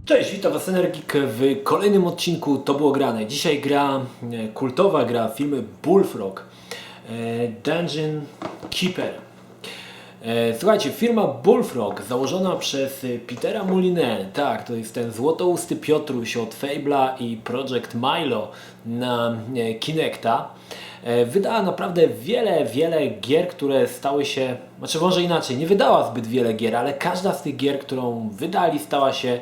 Cześć, witam Was Energik w kolejnym odcinku To było grane. Dzisiaj gra kultowa gra filmy Bullfrog, Dungeon Keeper. Słuchajcie, firma Bullfrog założona przez Petera Molyneux, tak, to jest ten złotousty Piotruś od Fable'a i Project Milo na Kinecta. Wydała naprawdę wiele gier, które stały się, znaczy może inaczej, nie wydała zbyt wiele gier, ale każda z tych gier, którą wydali, stała się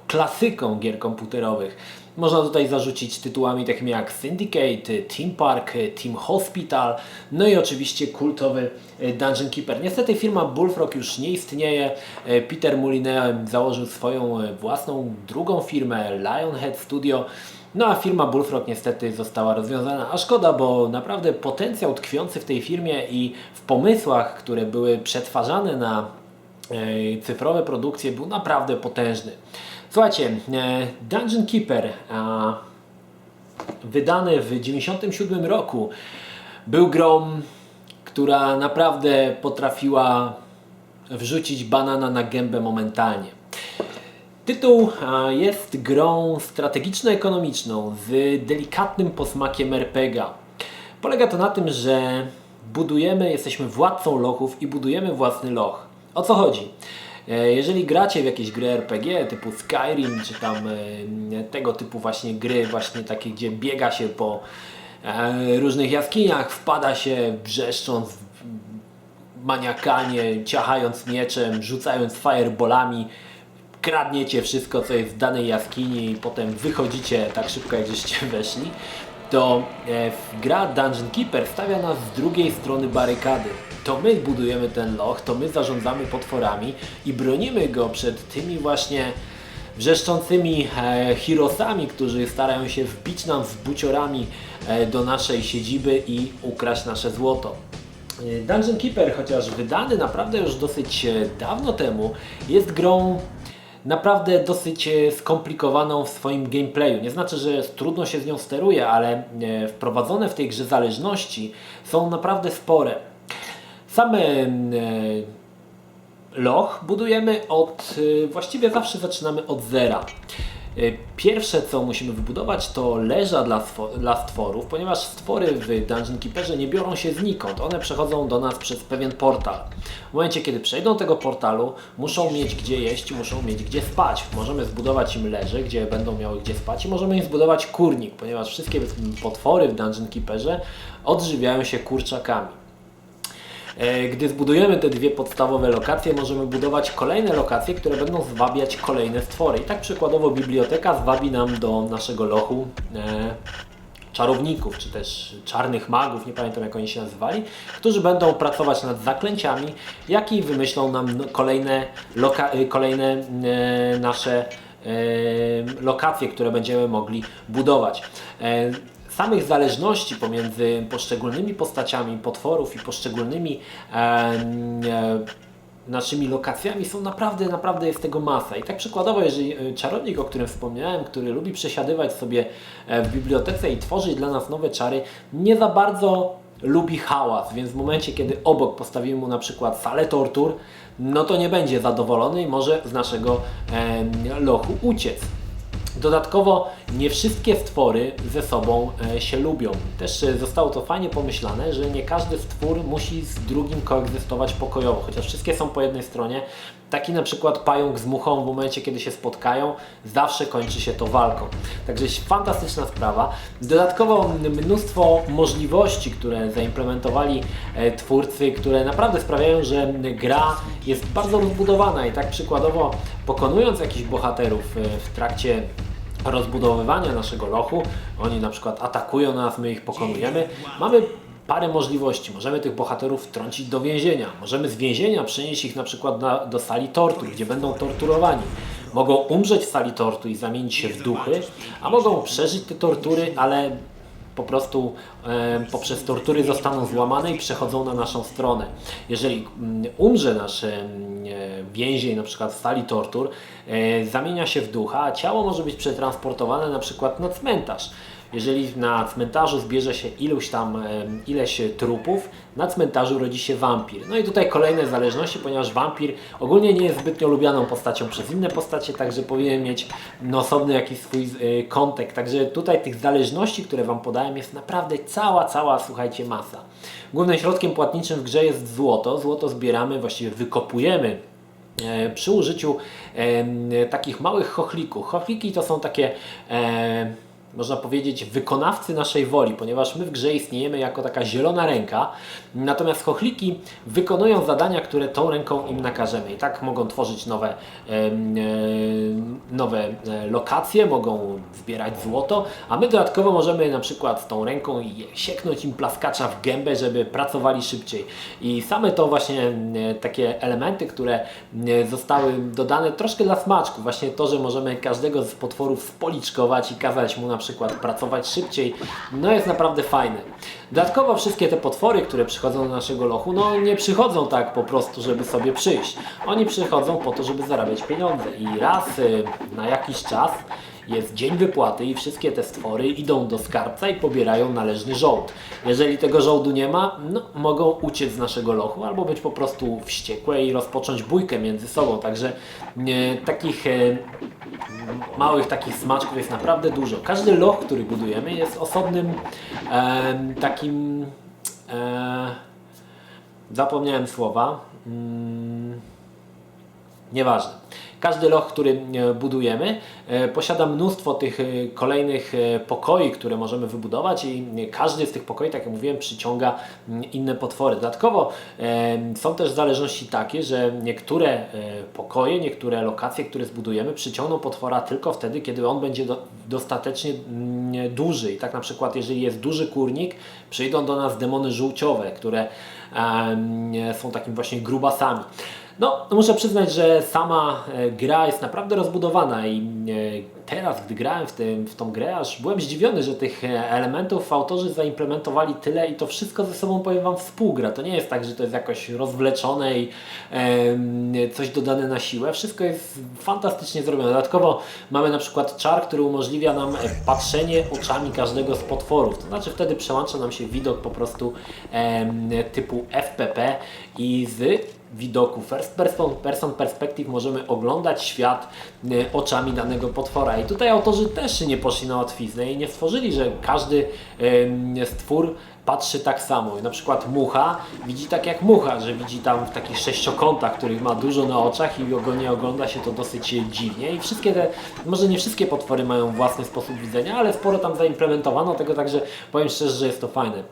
klasyką gier komputerowych. Można tutaj zarzucić tytułami takimi jak Syndicate, Team Park, Team Hospital, no i oczywiście kultowy Dungeon Keeper. Niestety firma Bullfrog już nie istnieje. Peter Molyneux założył swoją własną drugą firmę Lionhead Studio. No a firma Bullfrog niestety została rozwiązana, a szkoda, bo naprawdę potencjał tkwiący w tej firmie i w pomysłach, które były przetwarzane na cyfrowe produkcje, był naprawdę potężny. Słuchajcie, Dungeon Keeper wydany w 1997 roku był grą, która naprawdę potrafiła wrzucić banana na gębę momentalnie. Tytuł jest grą strategiczno-ekonomiczną z delikatnym posmakiem RPGa. Polega to na tym, że jesteśmy władcą lochów i budujemy własny loch. O co chodzi? Jeżeli gracie w jakieś gry RPG typu Skyrim, czy tam tego typu właśnie gry, właśnie takie, gdzie biega się po różnych jaskiniach, wpada się wrzeszcząc maniakalnie, ciachając mieczem, rzucając fireballami, kradniecie wszystko, co jest w danej jaskini i potem wychodzicie tak szybko, jak żeście weszli, to gra Dungeon Keeper stawia nas z drugiej strony barykady. To my budujemy ten loch, to my zarządzamy potworami i bronimy go przed tymi właśnie wrzeszczącymi heroesami, którzy starają się wbić nam z buciorami do naszej siedziby i ukraść nasze złoto. Dungeon Keeper, chociaż wydany naprawdę już dosyć dawno temu, jest grą naprawdę dosyć skomplikowaną w swoim gameplayu. Nie znaczy, że trudno się z nią steruje, ale wprowadzone w tej grze zależności są naprawdę spore. Same loch budujemy właściwie zawsze zaczynamy od zera. Pierwsze, co musimy wybudować, to leża dla stworów, ponieważ stwory w Dungeon Keeperze nie biorą się znikąd. One przechodzą do nas przez pewien portal. W momencie, kiedy przejdą tego portalu, muszą mieć gdzie jeść, muszą mieć gdzie spać. Możemy zbudować im leże, gdzie będą miały gdzie spać, i możemy im zbudować kurnik, ponieważ wszystkie potwory w Dungeon Keeperze odżywiają się kurczakami. Gdy zbudujemy te dwie podstawowe lokacje, możemy budować kolejne lokacje, które będą zwabiać kolejne stwory. I tak przykładowo biblioteka zwabi nam do naszego lochu czarowników, czy też czarnych magów, nie pamiętam jak oni się nazywali, którzy będą pracować nad zaklęciami, jak i wymyślą nam kolejne nasze lokacje, które będziemy mogli budować. Samych zależności pomiędzy poszczególnymi postaciami potworów i poszczególnymi naszymi lokacjami są naprawdę jest tego masa. I tak przykładowo, jeżeli czarownik, o którym wspomniałem, który lubi przesiadywać sobie w bibliotece i tworzyć dla nas nowe czary, nie za bardzo lubi hałas, więc w momencie, kiedy obok postawimy mu na przykład salę tortur, no to nie będzie zadowolony i może z naszego lochu uciec. Dodatkowo nie wszystkie stwory ze sobą się lubią. Też zostało to fajnie pomyślane, że nie każdy stwór musi z drugim koegzystować pokojowo, chociaż wszystkie są po jednej stronie. Taki na przykład pająk z muchą w momencie, kiedy się spotkają, zawsze kończy się to walką. Także fantastyczna sprawa. Dodatkowo mnóstwo możliwości, które zaimplementowali twórcy, które naprawdę sprawiają, że gra jest bardzo rozbudowana i tak przykładowo pokonując jakichś bohaterów w trakcie rozbudowywania naszego lochu, oni na przykład atakują nas, my ich pokonujemy, mamy parę możliwości. Możemy tych bohaterów wtrącić do więzienia, możemy z więzienia przenieść ich na przykład do sali tortur, gdzie będą torturowani. Mogą umrzeć w sali tortur i zamienić się w duchy, a mogą przeżyć te tortury, ale po prostu poprzez tortury zostaną złamane i przechodzą na naszą stronę. Jeżeli umrze nasz więzień na przykład w sali tortur, zamienia się w ducha, a ciało może być przetransportowane na przykład na cmentarz. jeżeli na cmentarzu zbierze się ileś trupów, na cmentarzu rodzi się wampir. No i tutaj kolejne zależności, ponieważ wampir ogólnie nie jest zbytnio lubianą postacią przez inne postacie, także powinien mieć osobny jakiś swój kontekst. Także tutaj tych zależności, które Wam podałem, jest naprawdę cała, słuchajcie, masa. Głównym środkiem płatniczym w grze jest złoto. Złoto zbieramy, właściwie wykopujemy przy użyciu takich małych chochlików. Chochliki to są takie, można powiedzieć, wykonawcy naszej woli, ponieważ my w grze istniejemy jako taka zielona ręka, natomiast chochliki wykonują zadania, które tą ręką im nakażemy. I tak mogą tworzyć nowe lokacje, mogą zbierać złoto, a my dodatkowo możemy na przykład tą ręką sieknąć im plaskacza w gębę, żeby pracowali szybciej. I same to właśnie takie elementy, które zostały dodane troszkę dla smaczku, właśnie to, że możemy każdego z potworów spoliczkować i kazać mu na przykład pracować szybciej, no jest naprawdę fajne. Dodatkowo wszystkie te potwory, które przychodzą do naszego lochu, no nie przychodzą tak po prostu, żeby sobie przyjść. Oni przychodzą po to, żeby zarabiać pieniądze i raz na jakiś czas jest dzień wypłaty i wszystkie te stwory idą do skarbca i pobierają należny żołd. Jeżeli tego żołdu nie ma, no, mogą uciec z naszego lochu albo być po prostu wściekłe i rozpocząć bójkę między sobą. Także takich małych takich smaczków jest naprawdę dużo. Każdy loch, który budujemy, jest osobnym takim zapomniałem słowa. Nieważne. Każdy loch, który budujemy, posiada mnóstwo tych kolejnych pokoi, które możemy wybudować i każdy z tych pokoi, tak jak mówiłem, przyciąga inne potwory. Dodatkowo są też zależności takie, że niektóre pokoje, niektóre lokacje, które zbudujemy, przyciągną potwora tylko wtedy, kiedy on będzie dostatecznie duży. I tak na przykład, jeżeli jest duży kurnik, przyjdą do nas demony żółciowe, które są takim właśnie grubasami. No, muszę przyznać, że sama gra jest naprawdę rozbudowana i teraz, gdy grałem w tą grę, aż byłem zdziwiony, że tych elementów autorzy zaimplementowali tyle i to wszystko ze sobą, powiem Wam, współgra. To nie jest tak, że to jest jakoś rozwleczone i coś dodane na siłę. Wszystko jest fantastycznie zrobione. Dodatkowo mamy na przykład czar, który umożliwia nam patrzenie oczami każdego z potworów. To znaczy wtedy przełącza nam się widok po prostu typu FPP i z widoku First Person Perspective możemy oglądać świat oczami danego potwora. I tutaj autorzy też nie poszli na łatwiznę i nie stworzyli, że każdy stwór patrzy tak samo. I na przykład mucha widzi tak jak mucha, że widzi tam w takich sześciokątach, których ma dużo na oczach i go nie ogląda się to dosyć dziwnie. I wszystkie te, może nie wszystkie potwory mają własny sposób widzenia, ale sporo tam zaimplementowano tego, także powiem szczerze, że jest to fajne.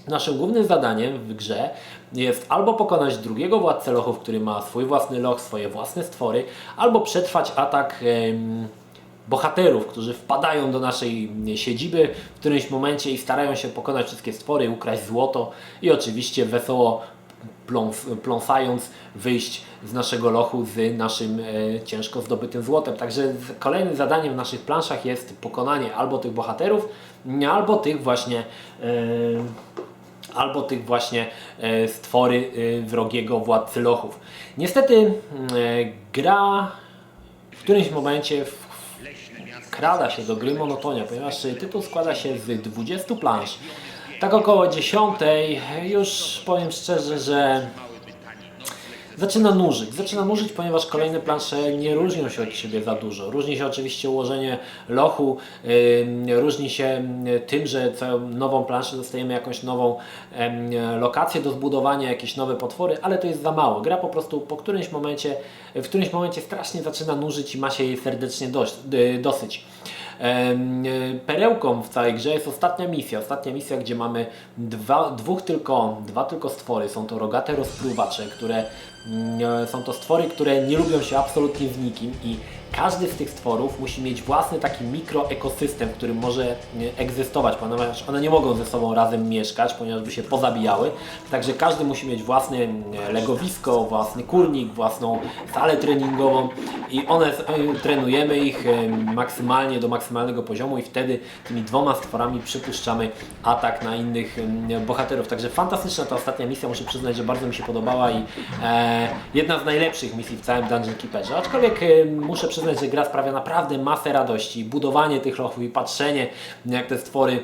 Naszym głównym zadaniem w grze jest albo pokonać drugiego władcę lochów, który ma swój własny loch, swoje własne stwory, albo przetrwać atak bohaterów, którzy wpadają do naszej siedziby w którymś momencie i starają się pokonać wszystkie stwory, ukraść złoto i oczywiście wesoło pląsając wyjść z naszego lochu z naszym ciężko zdobytym złotem. Także kolejnym zadaniem w naszych planszach jest pokonanie albo tych bohaterów, albo tych właśnie stwory wrogiego władcy lochów. Niestety gra w którymś momencie wkrada się do gry monotonia, ponieważ tytuł składa się z 20 plansz. Tak około 10 już powiem szczerze, że zaczyna nużyć, ponieważ kolejne plansze nie różnią się od siebie za dużo. Różni się oczywiście ułożenie lochu, różni się tym, że co nową planszę dostajemy jakąś nową lokację do zbudowania, jakieś nowe potwory, ale to jest za mało. Gra po prostu w którymś momencie strasznie zaczyna nużyć i ma się jej serdecznie dosyć. Perełką w całej grze jest ostatnia misja, gdzie mamy dwa tylko stwory. Są to rogate rozpruwacze, są to stwory, które nie lubią się absolutnie z nikim i każdy z tych stworów musi mieć własny taki mikroekosystem, w którym może egzystować, ponieważ one nie mogą ze sobą razem mieszkać, ponieważ by się pozabijały. Także każdy musi mieć własne legowisko, własny kurnik, własną salę treningową i trenujemy ich do maksymalnego poziomu i wtedy tymi 2 stworami przypuszczamy atak na innych bohaterów. Także fantastyczna ta ostatnia misja, muszę przyznać, że bardzo mi się podobała i jedna z najlepszych misji w całym Dungeon Keeperze. Aczkolwiek muszę przyznać, że gra sprawia naprawdę masę radości. Budowanie tych lochów i patrzenie, jak te stwory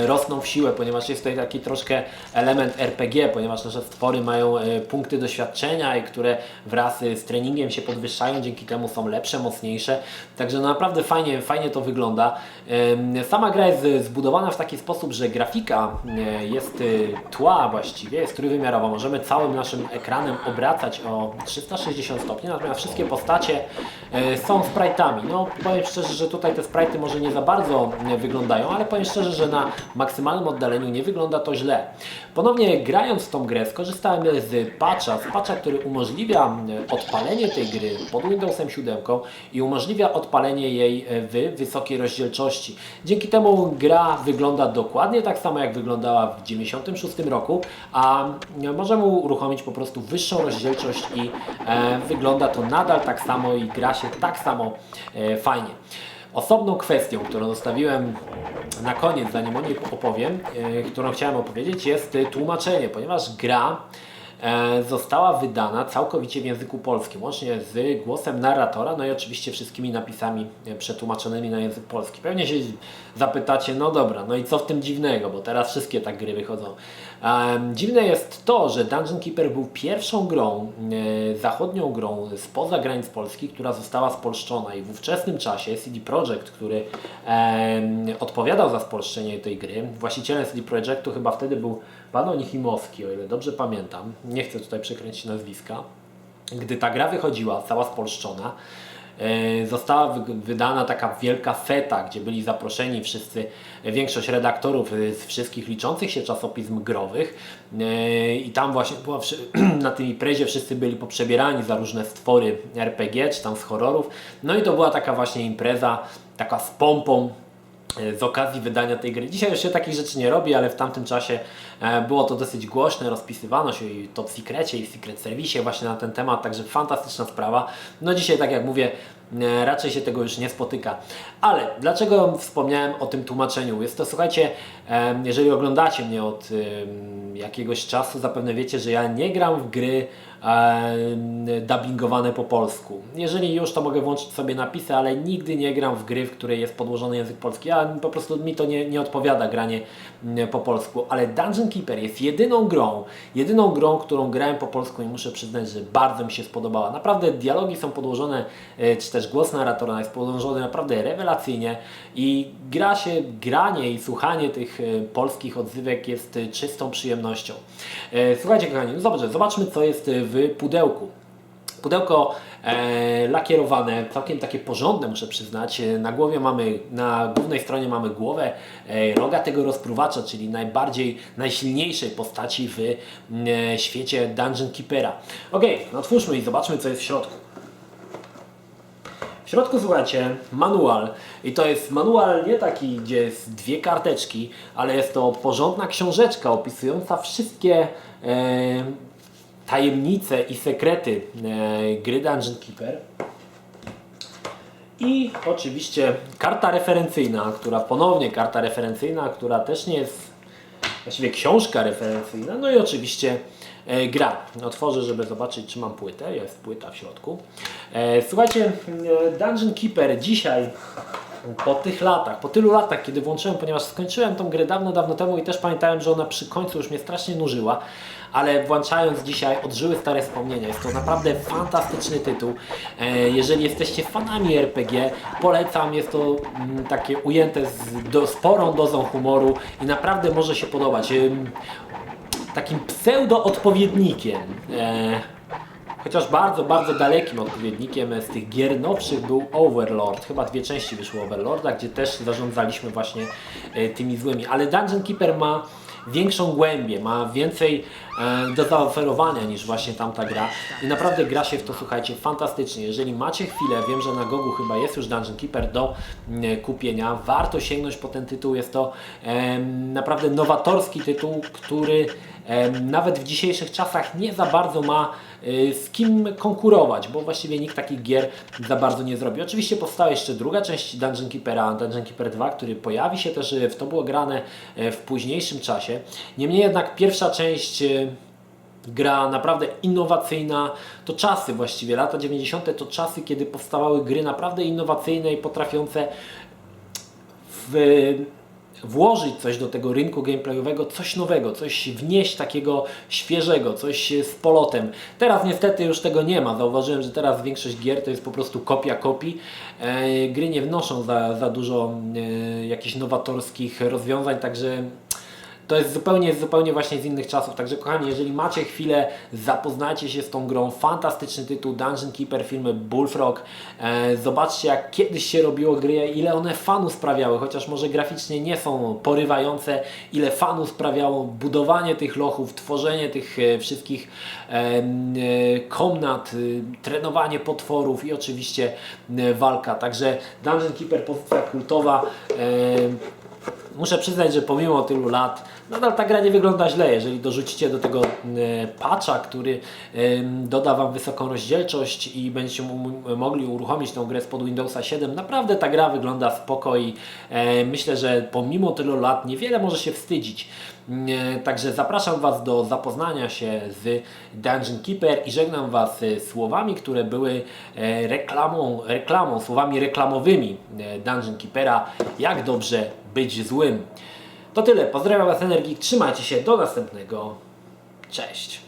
rosną w siłę, ponieważ jest tutaj taki troszkę element RPG, ponieważ nasze stwory mają punkty doświadczenia, które wraz z treningiem się podwyższają, dzięki temu są lepsze, mocniejsze. Także no naprawdę fajnie to wygląda. Sama gra jest zbudowana w taki sposób, że grafika jest tła właściwie, jest trójwymiarowa. Możemy całym naszym ekranem obracać o 360 stopni, natomiast wszystkie postacie są sprite'ami. No powiem szczerze, że tutaj te sprite'y może nie za bardzo wyglądają, ale powiem szczerze, że na maksymalnym oddaleniu nie wygląda to źle. Ponownie grając w tą grę skorzystałem z patcha, który umożliwia odpalenie tej gry pod Windowsem 7 i umożliwia odpalenie jej w wysokiej rozdzielczości. Dzięki temu gra wygląda dokładnie tak samo, jak wyglądała w 1996 roku, a możemy uruchomić po prostu wyższą rozdzielczość i wygląda to nadal tak samo i gra się tak samo fajnie. Osobną kwestią, którą zostawiłem na koniec, zanim o niej opowiem, którą chciałem opowiedzieć, jest tłumaczenie, ponieważ gra została wydana całkowicie w języku polskim, łącznie z głosem narratora, no i oczywiście wszystkimi napisami przetłumaczonymi na język polski. Pewnie się zapytacie, no dobra, no i co w tym dziwnego, bo teraz wszystkie tak gry wychodzą. Dziwne jest to, że Dungeon Keeper był pierwszą grą, zachodnią grą spoza granic Polski, która została spolszczona i w ówczesnym czasie CD Projekt, który odpowiadał za spolszczenie tej gry, właścicielem CD Projektu chyba wtedy był pan Onichimowski, o ile dobrze pamiętam, nie chcę tutaj przekręcić nazwiska. Gdy ta gra wychodziła, cała spolszczona, została wydana taka wielka feta, gdzie byli zaproszeni większość redaktorów z wszystkich liczących się czasopism growych i tam właśnie na tej imprezie wszyscy byli poprzebierani za różne stwory RPG czy tam z horrorów. No i to była taka właśnie impreza, taka z pompą z okazji wydania tej gry. Dzisiaj już się takich rzeczy nie robi, ale w tamtym czasie było to dosyć głośne, rozpisywano się i w Top Secrecie i w Secret Service właśnie na ten temat, także fantastyczna sprawa. No dzisiaj, tak jak mówię, raczej się tego już nie spotyka. Ale dlaczego wspomniałem o tym tłumaczeniu? Jest to, słuchajcie, jeżeli oglądacie mnie od jakiegoś czasu, zapewne wiecie, że ja nie gram w gry dubbingowane po polsku. Jeżeli już, to mogę włączyć sobie napisy, ale nigdy nie gram w gry, w której jest podłożony język polski. Po prostu mi to nie odpowiada granie po polsku. Ale Dungeon Keeper jest jedyną grą, którą grałem po polsku i muszę przyznać, że bardzo mi się spodobała. Naprawdę dialogi są podłożone, czy też głos narratora jest podłożony naprawdę rewelacyjnie i granie i słuchanie tych polskich odzywek jest czystą przyjemnością. Słuchajcie kochani, no dobrze, zobaczmy co jest w pudełku. Pudełko lakierowane, całkiem takie porządne, muszę przyznać. Na głównej stronie mamy głowę rogatego rozpruwacza, czyli najsilniejszej postaci w świecie Dungeon Keepera. Ok, no otwórzmy i zobaczmy co jest w środku. W środku, słuchajcie, manual i to jest manual nie taki, gdzie jest 2 karteczki, ale jest to porządna książeczka opisująca wszystkie tajemnice i sekrety gry Dungeon Keeper. I oczywiście karta referencyjna, która też nie jest właściwie książka referencyjna, no i oczywiście gra. Otworzę, żeby zobaczyć, czy mam płytę. Jest płyta w środku. Słuchajcie, Dungeon Keeper dzisiaj, po tylu latach, kiedy włączyłem, ponieważ skończyłem tą grę dawno temu i też pamiętałem, że ona przy końcu już mnie strasznie nużyła, ale włączając dzisiaj odżyły stare wspomnienia. Jest to naprawdę fantastyczny tytuł. Jeżeli jesteście fanami RPG, polecam. Jest to takie ujęte z sporą dozą humoru i naprawdę może się podobać. Takim pseudo-odpowiednikiem, chociaż bardzo dalekim odpowiednikiem z tych gier nowszych był Overlord. Chyba 2 części wyszły Overlorda, gdzie też zarządzaliśmy właśnie tymi złymi. Ale Dungeon Keeper ma większą głębię, ma więcej do zaoferowania niż właśnie tamta gra i naprawdę gra się w to, słuchajcie, fantastycznie. Jeżeli macie chwilę, wiem, że na Gogu chyba jest już Dungeon Keeper do kupienia, warto sięgnąć po ten tytuł. Jest to naprawdę nowatorski tytuł, który nawet w dzisiejszych czasach nie za bardzo ma z kim konkurować, bo właściwie nikt takich gier za bardzo nie zrobi. Oczywiście powstała jeszcze druga część Dungeon Keepera, Dungeon Keeper 2, który pojawi się też, w to było grane w późniejszym czasie. Niemniej jednak pierwsza część gra naprawdę innowacyjna, to czasy właściwie, lata 90. to czasy, kiedy powstawały gry naprawdę innowacyjne i potrafiące włożyć coś do tego rynku gameplayowego, coś nowego, coś wnieść takiego świeżego, coś z polotem. Teraz niestety już tego nie ma. Zauważyłem, że teraz większość gier to jest po prostu kopia kopii. Gry nie wnoszą za dużo jakichś nowatorskich rozwiązań, także to jest zupełnie właśnie z innych czasów. Także kochani, jeżeli macie chwilę, zapoznajcie się z tą grą. Fantastyczny tytuł, Dungeon Keeper, firmy Bullfrog. Zobaczcie, jak kiedyś się robiło gry, ile one fanu sprawiały, chociaż może graficznie nie są porywające, ile fanu sprawiało budowanie tych lochów, tworzenie tych wszystkich komnat, trenowanie potworów i oczywiście walka. Także Dungeon Keeper, pozycja kultowa. Muszę przyznać, że pomimo tylu lat nadal ta gra nie wygląda źle. Jeżeli dorzucicie do tego patcha, który doda Wam wysoką rozdzielczość i będziecie mogli uruchomić tą grę spod Windowsa 7, naprawdę ta gra wygląda spoko i myślę, że pomimo tylu lat niewiele może się wstydzić. Także zapraszam Was do zapoznania się z Dungeon Keeper i żegnam Was słowami, które były reklamą, słowami reklamowymi Dungeon Keepera. Jak dobrze być złym. To tyle. Pozdrawiam Was, Energik. Trzymajcie się. Do następnego. Cześć.